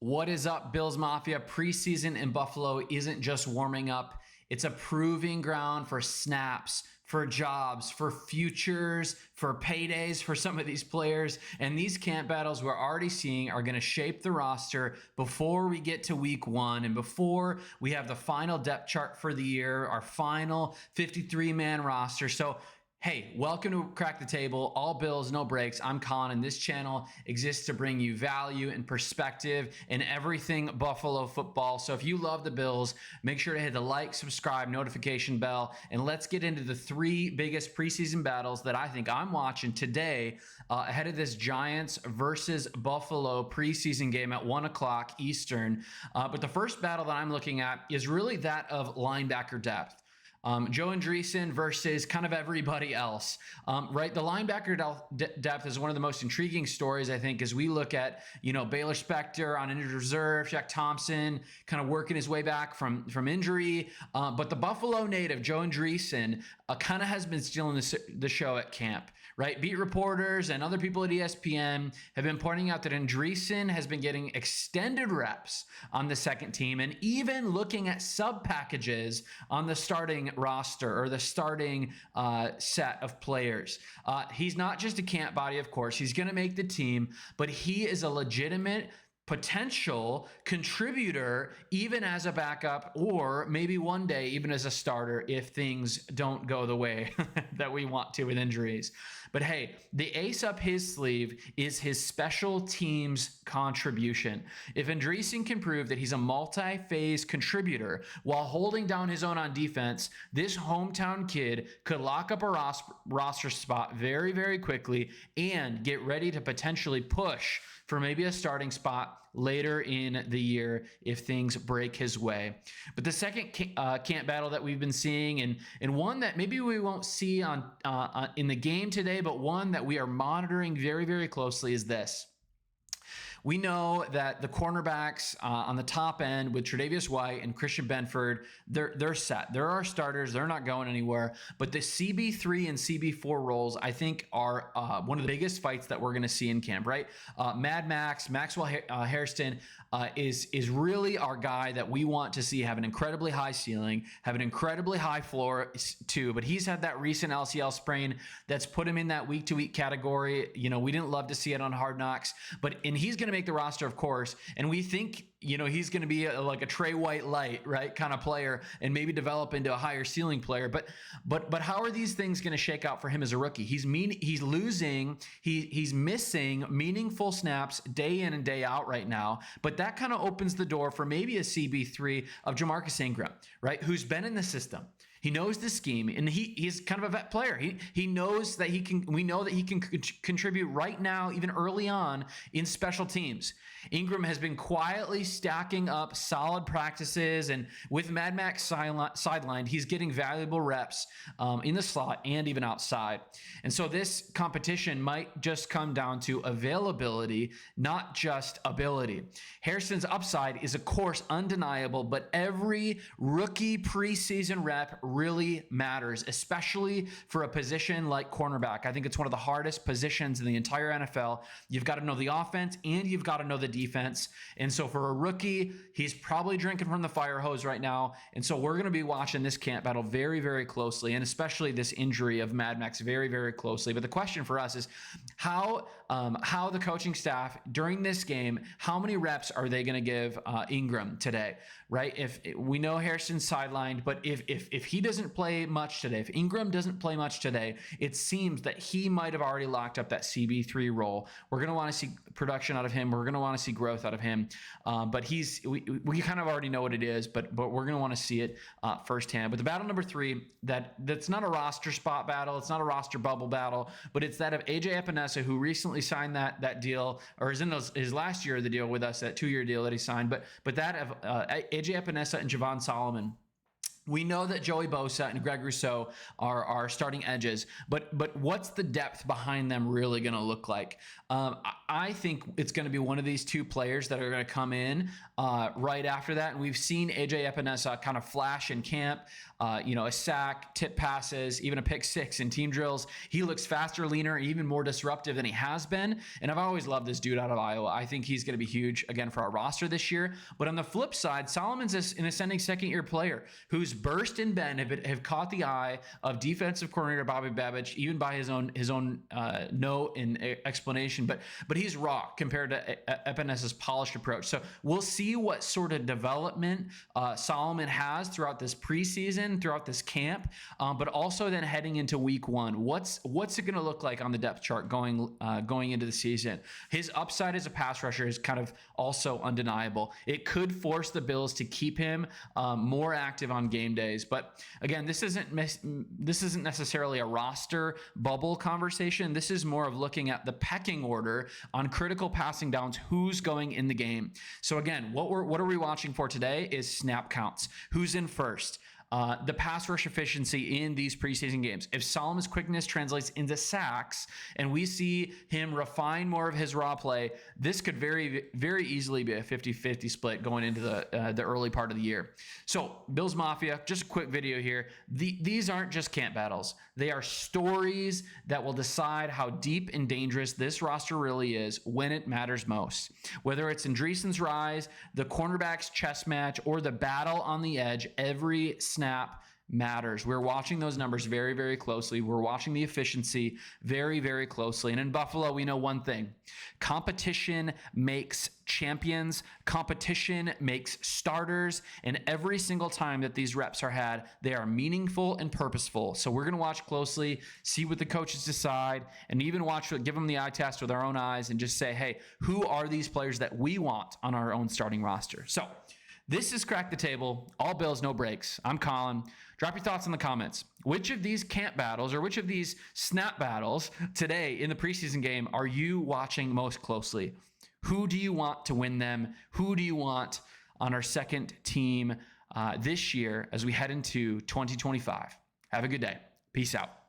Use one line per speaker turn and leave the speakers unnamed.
What is up, Bills Mafia? Preseason in Buffalo isn't just warming up. It's a proving ground for snaps, for jobs, for futures, for paydays for some of these players. And these camp battles we're already seeing are going to shape the roster before we get to week one and before we have the final depth chart for the year, our final 53-man roster. So hey, welcome to Crack the Table, all Bills, no breaks. I'm Colin, and this channel exists to bring you value and perspective in everything Buffalo football. So if you love the Bills, make sure to hit the like, subscribe, notification bell, and let's get into the three biggest preseason battles that I think I'm watching today ahead of this Giants versus Buffalo preseason game at 1 o'clock Eastern. But the first battle that I'm looking at is really that of linebacker depth. Joe Andreessen versus kind of everybody else, right? The linebacker depth is one of the most intriguing stories, I think, as we look at, Baylor Spector on injured reserve, Shaq Thompson kind of working his way back from injury. But the Buffalo native, Joe Andreessen, kind of has been stealing the show at camp, right? Beat reporters and other people at ESPN have been pointing out that Andreessen has been getting extended reps on the second team and even looking at sub packages on the starting roster or the starting set of players. He's not just a camp body, of course. He's going to make the team, but he is a legitimate potential contributor even as a backup, or maybe one day even as a starter if things don't go the way that we want to with injuries. But hey, the ace up his sleeve is his special teams contribution. If Andreessen can prove that he's a multi-phase contributor while holding down his own on defense, this hometown kid could lock up a roster spot very, very quickly and get ready to potentially push for maybe a starting spot later in the year if things break his way. But the second camp battle that we've been seeing, and one that maybe we won't see on in the game today, but one that we are monitoring very, very closely is this. We know that the cornerbacks on the top end with Tre'Davious White and Christian Benford, they're set. They're our starters. They're not going anywhere. But the CB3 and CB4 roles, I think, are one of the biggest fights that we're going to see in camp, right? Maxwell Hairston is really our guy that we want to see have an incredibly high ceiling, have an incredibly high floor too. But he's had that recent LCL sprain that's put him in that week-to-week category. We didn't love to see it on Hard Knocks, and he's going to make the roster, of course, and we think he's going to be like a Trey White light, right, kind of player, and maybe develop into a higher ceiling player. But how are these things going to shake out for him as a rookie? He's missing meaningful snaps day in and day out right now. But that kind of opens the door for maybe a CB3 of Jamarcus Ingram, right, who's been in the system. He knows the scheme, and he's kind of a vet player. He knows that he can. We know that he can contribute right now, even early on in special teams. Ingram has been quietly stacking up solid practices, and with Mad Max sidelined, he's getting valuable reps in the slot and even outside. And so this competition might just come down to availability, not just ability. Hairston's upside is, of course, undeniable, but every rookie preseason rep really matters, especially for a position like cornerback. I think it's one of the hardest positions in the entire NFL. You've got to know the offense and you've got to know the defense. And so for a rookie, he's probably drinking from the fire hose right now. And so we're going to be watching this camp battle very, very closely, and especially this injury of Mad Max very, very closely. But the question for us is how the coaching staff during this game, how many reps are they going to give Ingram today, right? If we know Hairston's sidelined, but if he doesn't play much today, if Ingram doesn't play much today, it seems that he might have already locked up that CB3 role. We're going to want to see production out of him. We're going to want to see growth out of him. But we kind of already know what it is, but we're going to want to see it firsthand. But the battle number 3, that's not a roster spot battle. It's not a roster bubble battle, but it's that of AJ Epinesa, who recently signed that deal, or is in his last year of the deal with us, that 2-year deal that he signed. But that of AJ Epinesa and Javon Solomon. We know that Joey Bosa and Greg Rousseau are starting edges, but what's the depth behind them really going to look like? I think it's going to be one of these two players that are going to come in right after that. And we've seen AJ Epinesa kind of flash in camp, a sack, tip passes, even a pick six in team drills. He looks faster, leaner, even more disruptive than he has been. And I've always loved this dude out of Iowa. I think he's going to be huge again for our roster this year. But on the flip side, Solomon's an ascending second-year player whose burst and bend have caught the eye of defensive coordinator Bobby Babich, even by his own note and explanation. But he's raw compared to Epinesa's polished approach. So we'll see what sort of development Solomon has throughout this preseason, throughout this camp, but also then heading into week one. What's it going to look like on the depth chart going into the season? His upside as a pass rusher is kind of also undeniable. It could force the Bills to keep him more active on game days. But again, this isn't necessarily a roster bubble conversation. This is more of looking at the pecking order on critical passing downs, who's going in the game. So again, what are we watching for today is snap counts. Who's in first? The pass rush efficiency in these preseason games. If Solomon's quickness translates into sacks and we see him refine more of his raw play, this could very, very easily be a 50-50 split going into the early part of the year. So Bills Mafia, just a quick video here. These aren't just camp battles. They are stories that will decide how deep and dangerous this roster really is when it matters most. Whether it's Andreessen's rise, the cornerback's chess match, or the battle on the edge, every snap matters. We're watching those numbers very, very closely. We're watching the efficiency very, very closely. And in Buffalo, we know one thing. Competition makes champions. Competition makes starters. And every single time that these reps are had, they are meaningful and purposeful. So we're going to watch closely, see what the coaches decide, and even give them the eye test with our own eyes and just say, hey, who are these players that we want on our own starting roster? So this is Crack the Table, all Bills, no breaks. I'm Colin. Drop your thoughts in the comments. Which of these camp battles or which of these snap battles today in the preseason game are you watching most closely? Who do you want to win them? Who do you want on our second team this year as we head into 2025? Have a good day. Peace out.